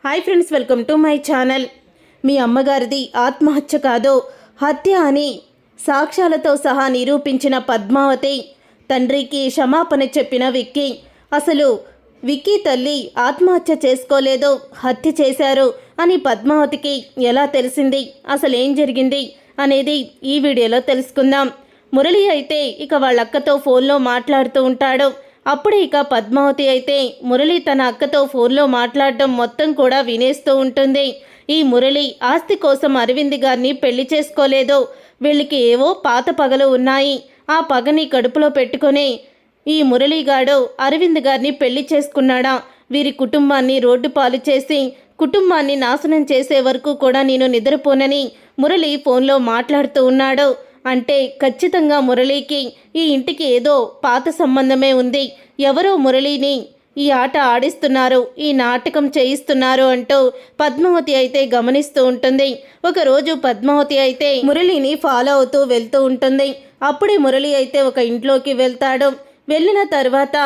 Hi friends, welcome to my channel. మీ అమ్మగారిది ఆత్మహత్య కాదు, హత్య అని సాక్ష్యాలతో సహా నిరూపించిన పద్మావతి తండ్రికి క్షమాపణ చెప్పిన విక్కీ. అసలు విక్కీ తల్లి ఆత్మహత్య చేసుకోలేదు, హత్య చేశారు అని పద్మావతికి ఎలా తెలిసింది, అసలు ఏం జరిగింది అనేది ఈ వీడియోలో తెలుసుకుందాం. మురళి అయితే ఇక వాళ్ళక్కతో ఫోన్లో మాట్లాడుతూ ఉంటాడు. అప్పుడే ఇక పద్మావతి అయితే మురళి తన అక్కతో ఫోన్లో మాట్లాడడం మొత్తం కూడా వినేస్తూ ఉంటుంది. ఈ మురళి ఆస్తి కోసం అరవింద్ గారిని పెళ్లి చేసుకోలేదు, వీళ్ళకి ఏవో పాత పగలు ఉన్నాయి, ఆ పగని కడుపులో పెట్టుకొని ఈ మురళిగాడు అరవింద్ గారిని పెళ్లి చేసుకున్నాడా, వీరి కుటుంబాన్ని రోడ్డు పాలు చేసి కుటుంబాన్ని నాశనం చేసే వరకు కూడా నేను నిద్రపోనని మురళి ఫోన్లో మాట్లాడుతూ ఉన్నాడు. అంటే ఖచ్చితంగా మురళికి ఈ ఇంటికి ఏదో పాత సంబంధమే ఉంది, ఎవరో మురళిని ఈ ఆట ఆడిస్తున్నారు, ఈ నాటకం చేయిస్తున్నారు అంటూ పద్మావతి అయితే గమనిస్తూ ఉంటుంది. ఒకరోజు పద్మావతి అయితే మురళిని ఫాలో అవుతూ వెళ్తూ ఉంటుంది. అప్పుడే మురళి అయితే ఒక ఇంట్లోకి వెళ్తాడు. వెళ్ళిన తర్వాత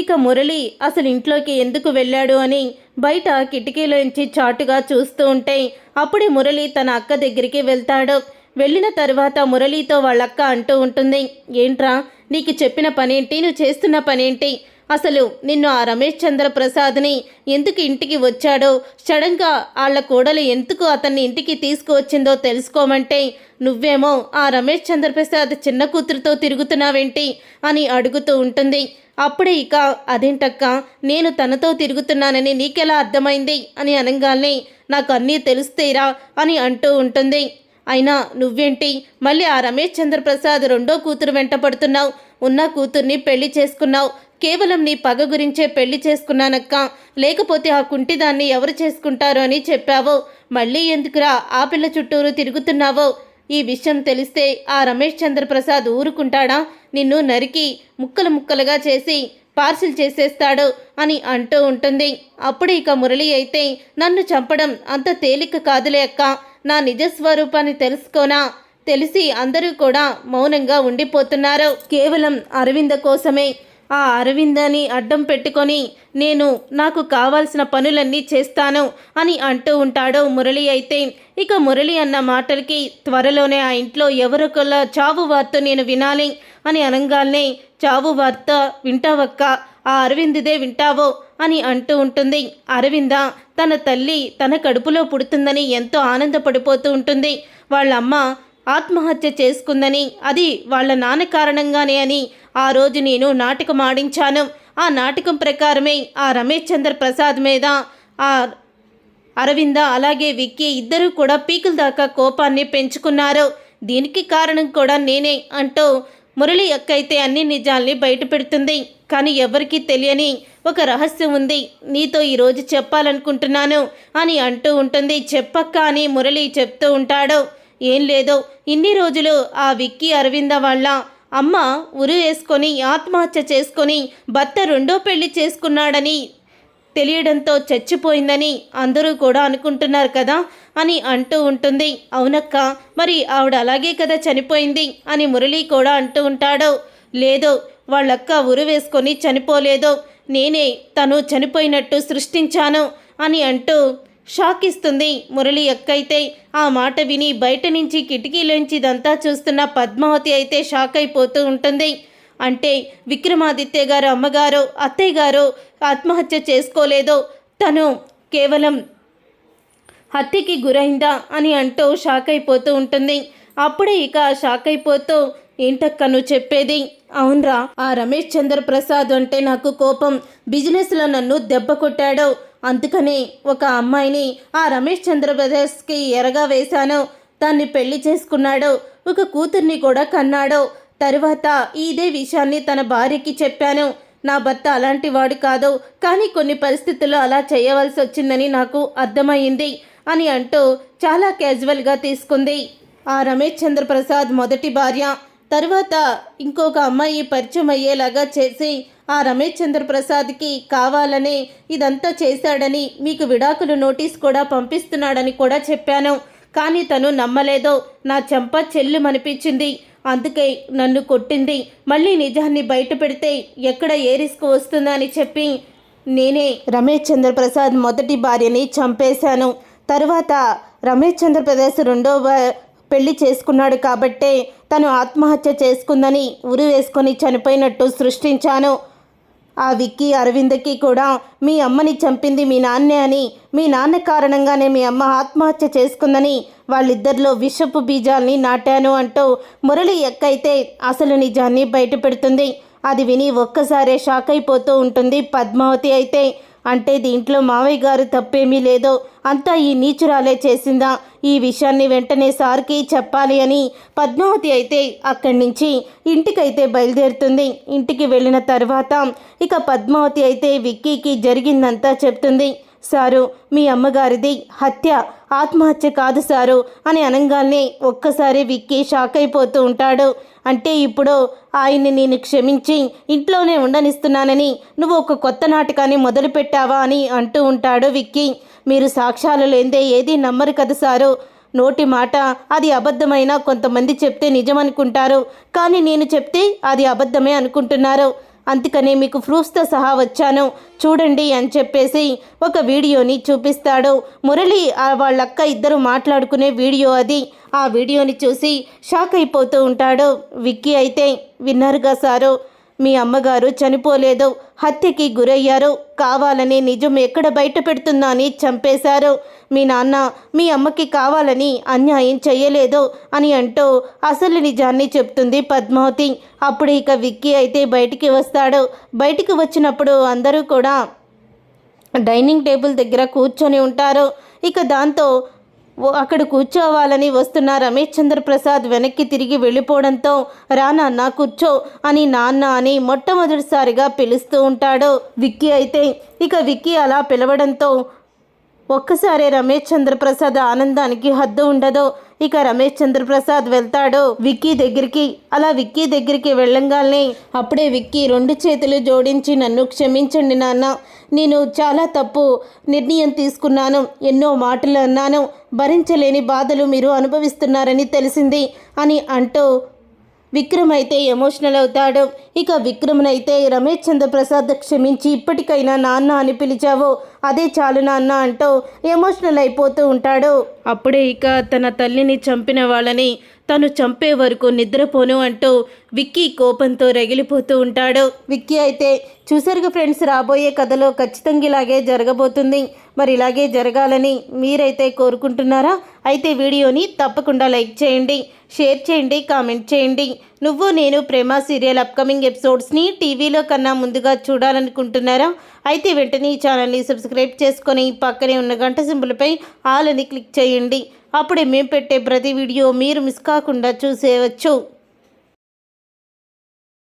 ఇక మురళి అసలు ఇంట్లోకి ఎందుకు వెళ్ళాడు అని బయట కిటికీలోంచి చాటుగా చూస్తూ ఉంటే అప్పుడే మురళి తన అక్క దగ్గరికి వెళ్తాడు. వెళ్ళిన తర్వాత మురళితో వాళ్ళక్క అంటూ ఉంటుంది, ఏంట్రా నీకు చెప్పిన పనేంటి, నువ్వు చేస్తున్న పనేంటి, అసలు నిన్ను ఆ రమేష్ చంద్ర ప్రసాద్ని ఎందుకు ఇంటికి వచ్చాడో, సడన్గా వాళ్ళ కోడలు ఎందుకు అతన్ని ఇంటికి తీసుకువచ్చిందో తెలుసుకోమంటే నువ్వేమో ఆ రమేష్ చంద్ర ప్రసాద్ చిన్న కూతురుతో తిరుగుతున్నావేంటి అని అడుగుతూ ఉంటుంది. అప్పుడే ఇక అదేంటక్క, నేను తనతో తిరుగుతున్నానని నీకెలా అర్థమైంది అని అనగానే నాకు అన్నీ తెలుస్తేరా అని అంటూ ఉంటుంది. అయినా నువ్వేంటి మళ్ళీ ఆ రమేష్ చంద్ర ప్రసాద్ రెండో కూతురు వెంట పడుతున్నావు, ఉన్న కూతుర్ని పెళ్లి చేసుకున్నావు, కేవలం నీ పగ గురించే పెళ్లి చేసుకున్నానక్క, లేకపోతే ఆ కుంటిదాన్ని ఎవరు చేసుకుంటారో అని చెప్పావో, మళ్ళీ ఎందుకురా ఆ పిల్ల చుట్టూరు తిరుగుతున్నావో, ఈ విషయం తెలిస్తే ఆ రమేష్ చంద్ర ప్రసాద్ ఊరుకుంటాడా, నిన్ను నరికి ముక్కలు ముక్కలుగా చేసి పార్సిల్ చేసేస్తాడు అని అంటూ ఉంటుంది. అప్పుడు ఇక మురళి అయితే నన్ను చంపడం అంత తేలిక కాదులే అక్క, నా నిజస్వరూపాన్ని తెలుసుకోనా, తెలిసి అందరూ కూడా మౌనంగా ఉండిపోతున్నారు, కేవలం అరవింద కోసమే, ఆ అరవిందని అడ్డం పెట్టుకొని నేను నాకు కావాల్సిన పనులన్నీ చేస్తాను అని అంటూ ఉంటాడు మురళి అయితే. ఇక మురళి అన్న మాటలకి త్వరలోనే ఆ ఇంట్లో ఎవరొకళ్ళ చావు వార్త నేను వినాలి అని అనగానే చావు వార్త వింటావక్క, ఆ అరవిందుదే వింటావో అని అంటూ ఉంటుంది. అరవింద తన తల్లి తన కడుపులో పుడుతుందని ఎంతో ఆనందపడిపోతూ ఉంటుంది. వాళ్ళమ్మ ఆత్మహత్య చేసుకుందని, అది వాళ్ళ నాన్న కారణంగానే అని ఆ రోజు నేను నాటకం ఆడించాను. ఆ నాటకం ప్రకారమే ఆ రమేష్ చంద్ర ప్రసాద్ మీద ఆ అరవింద అలాగే విక్కీ ఇద్దరూ కూడా పీకుల దాకా కోపాన్ని పెంచుకున్నారు, దీనికి కారణం కూడా నేనే అంటూ మురళి అక్క అయితే అన్ని నిజాల్ని బయట పెడుతుంది. కానీ ఎవరికీ తెలియని ఒక రహస్యం ఉంది, నీతో ఈరోజు చెప్పాలనుకుంటున్నాను అని అంటూ ఉంటుంది. చెప్పక్క అని మురళి చెప్తూ ఉంటాడు. ఏం లేదో, ఇన్ని రోజులు ఆ విక్కీ అరవింద వాళ్ళ అమ్మ ఉరి వేసుకొని ఆత్మహత్య చేసుకొని భర్త రెండో పెళ్లి చేసుకున్నాడని తెలియడంతో చచ్చిపోయిందని అందరూ కూడా అనుకుంటున్నారు కదా అని అంటూ ఉంటుంది. అవునక్క, మరి ఆవిడ అలాగే కదా చనిపోయింది అని మురళి కూడా అంటూ ఉంటాడు. లేదు, వాళ్ళక్క ఉరి వేసుకొని చనిపోలేదు, నేనే తను చనిపోయినట్టు సృష్టించాను అని అంటూ షాక్ ఇస్తుంది మురళి అక్క అయితే. ఆ మాట విని బయట నుంచి కిటికీలోంచి ఇదంతా చూస్తున్న పద్మావతి అయితే షాక్ అయిపోతూ ఉంటుంది. అంటే విక్రమాదిత్య గారు అమ్మగారు అత్తయ్య గారు ఆత్మహత్య చేసుకోలేదో, తను కేవలం హత్యకి గురైందా అని అంటూ షాక్ అయిపోతూ ఉంటుంది. అప్పుడే ఇక షాక్ అయిపోతూ ఏంటక్క నువ్వు చెప్పేది, అవునరా ఆ రమేష్ చంద్ర ప్రసాద్ అంటే నాకు కోపం, బిజినెస్లో నన్ను దెబ్బ కొట్టాడు, అందుకని ఒక అమ్మాయిని ఆ రమేష్ చంద్ర ప్రసాద్కి ఎరగా వేశాను, దాన్ని పెళ్లి చేసుకున్నాడు, ఒక కూతుర్ని కూడా కన్నాడు, తరువాత ఇదే విషయాన్ని తన భార్యకి చెప్పాను, నా భర్త అలాంటి వాడు కాదు, కానీ కొన్ని పరిస్థితుల్లో అలా చేయవలసి వచ్చిందని నాకు అర్థమైంది అని అంటూ చాలా క్యాజువల్గా తీసుకుంది. ఆ రమేష్ చంద్ర ప్రసాద్ మొదటి భార్య, తర్వాత ఇంకొక అమ్మాయి పరిచయం అయ్యేలాగా చేసి ఆ రమేష్ చంద్ర ప్రసాద్కి కావాలనే ఇదంతా చేశాడని మీకు విడాకులు నోటీస్ కూడా పంపిస్తున్నాడని కూడా చెప్పాను, కానీ తను నమ్మలేదో, నా చెంప చెల్లుమనిపించింది, అందుకే నన్ను కొట్టింది, మళ్ళీ నిజాన్ని బయట పెడితే ఎక్కడ ఏ రిస్క్ వస్తుందా అని చెప్పి నేనే రమేష్ చంద్రప్రసాద్ మొదటి భార్యని చంపేశాను. తర్వాత రమేష్ చంద్రప్రసాద్ పెళ్లి చేసుకున్నాడు కాబట్టే తను ఆత్మహత్య చేసుకుందని ఉరి వేసుకొని చనిపోయినట్టు సృష్టించాను. ఆ విక్కీ అరవింద్కి కూడా మీ అమ్మని చంపింది మీ నాన్నే అని, మీ నాన్న కారణంగానే మీ అమ్మ ఆత్మహత్య చేసుకుందని వాళ్ళిద్దరిలో విషపు బీజాల్ని నాటాను అంటూ మురళి ఎక్కైతే అసలు నిజాన్ని బయట పెడుతుంది. అది విని ఒక్కసారే షాక్ అయిపోతూ ఉంటుంది పద్మావతి అయితే. అంటే దీంట్లో మావయ్య గారు తప్పేమీ లేదో, అంతా ఈ నీచురాలే చేసిందా, ఈ విషయాన్ని వెంటనే సార్కి చెప్పాలి అని పద్మావతి అయితే అక్కడి నుంచి ఇంటికైతే బయలుదేరుతుంది. ఇంటికి వెళ్ళిన తర్వాత ఇక పద్మావతి అయితే విక్కీకి జరిగిందంతా చెప్తుంది. సారు, మీ అమ్మగారిది హత్య, ఆత్మహత్య కాదు సారు అని అనగానే ఒక్కసారి విక్కీ షాక్ అయిపోతూ ఉంటాడు. అంటే ఇప్పుడు ఆయన్ని నేను క్షమించి ఇంట్లోనే ఉండనిస్తున్నానని నువ్వు ఒక కొత్త నాటకాన్ని మొదలుపెట్టావా అని అంటూ ఉంటాడు విక్కీ. మీరు సాక్ష్యాలు లేదే ఏది నమ్మరు కదా సారు. నోటి మాట అది అబద్ధమైనా కొంతమంది చెప్తే నిజమనుకుంటారు, కానీ నేను చెప్తే అది అబద్ధమే అనుకుంటున్నారు. అందుకనే మీకు ప్రూఫ్స్తో సహా వచ్చాను చూడండి అని చెప్పేసి ఒక వీడియోని చూపిస్తాడు. మురళి వాళ్ళక్క ఇద్దరు మాట్లాడుకునే వీడియో అది. ఆ వీడియోని చూసి షాక్ అయిపోతూ ఉంటాడు విక్కీ అయితే. విన్నారుగా సారు, మీ అమ్మగారు చనిపోలేదు, హత్యకి గురయ్యారు, కావాలని నిజం ఎక్కడ బయట పెడుతుందా అని చంపేశారు. మీ నాన్న మీ అమ్మకి కావాలని అన్యాయం చెయ్యలేదు అని అంటూ అసలు నిజాన్ని చెప్తుంది పద్మావతి. అప్పుడు ఇక విక్కీ అయితే బయటికి వస్తాడు. బయటికి వచ్చినప్పుడు అందరూ కూడా డైనింగ్ టేబుల్ దగ్గర కూర్చొని ఉంటారు. ఇక దాంతో అక్కడ కూర్చోవాలని వస్తున్న రమేష్ చంద్రప్రసాద్ వెనక్కి తిరిగి వెళ్ళిపోవడంతో రా నాన్న కూర్చో అని నాన్న అని మొట్టమొదటిసారిగా పిలుస్తూ ఉంటాడు విక్కీ అయితే. ఇక విక్కీ అలా పిలవడంతో ఒక్కసారి రమేష్ చంద్రప్రసాద్ ఆనందానికి హద్దు ఉండదు. ఇక రమేష్ చంద్రప్రసాద్ వెళ్తాడు విక్కీ దగ్గరికి. అలా విక్కీ దగ్గరికి వెళ్ళంగానే అప్పుడే విక్కీ రెండు చేతులు జోడించి నన్ను క్షమించండి నాన్న, నేను చాలా తప్పు నిర్ణయం తీసుకున్నాను, ఎన్నో మాటలు అన్నాను, భరించలేని బాధలు మీరు అనుభవిస్తున్నారని తెలిసింది అని అంటూ విక్రమ్ అయితే ఎమోషనల్ అవుతాడు. ఇక విక్రమ్నైతే రమేష్ చంద్రప్రసాద్ క్షమించి ఇప్పటికైనా నాన్న అని పిలిచావు, అదే చాలు నాన్న అంటూ ఎమోషనల్ అయిపోతూ ఉంటాడు. అప్పుడే ఇక తన తల్లిని చంపిన వాళ్ళని తను చంపే వరకు నిద్రపోను అంటూ విక్కీ కోపంతో రగిలిపోతూ ఉంటాడు. విక్కీ అయితే చూసారుగా ఫ్రెండ్స్, రాబోయే కథలో ఖచ్చితంగా ఇలాగే జరగబోతుంది. మరి ఇలాగే జరగాలని మీరైతే కోరుకుంటున్నారా? అయితే వీడియోని తప్పకుండా లైక్ చేయండి, షేర్ చేయండి, కామెంట్ చేయండి. నువ్వు నేను ప్రేమ సీరియల్ అప్కమింగ్ ఎపిసోడ్స్ని టీవీలో కన్నా ముందుగా చూడాలనుకుంటున్నారా? అయితే వెంటనే ఈ ఛానల్ని సబ్స్క్రైబ్ చేసుకొని పక్కనే ఉన్న గంట సింబల్పై ఆల్ అని క్లిక్ చేయండి. అప్పుడే మేము పెట్టే ప్రతి వీడియో మీరు మిస్ కాకుండా చూసేయవచ్చు.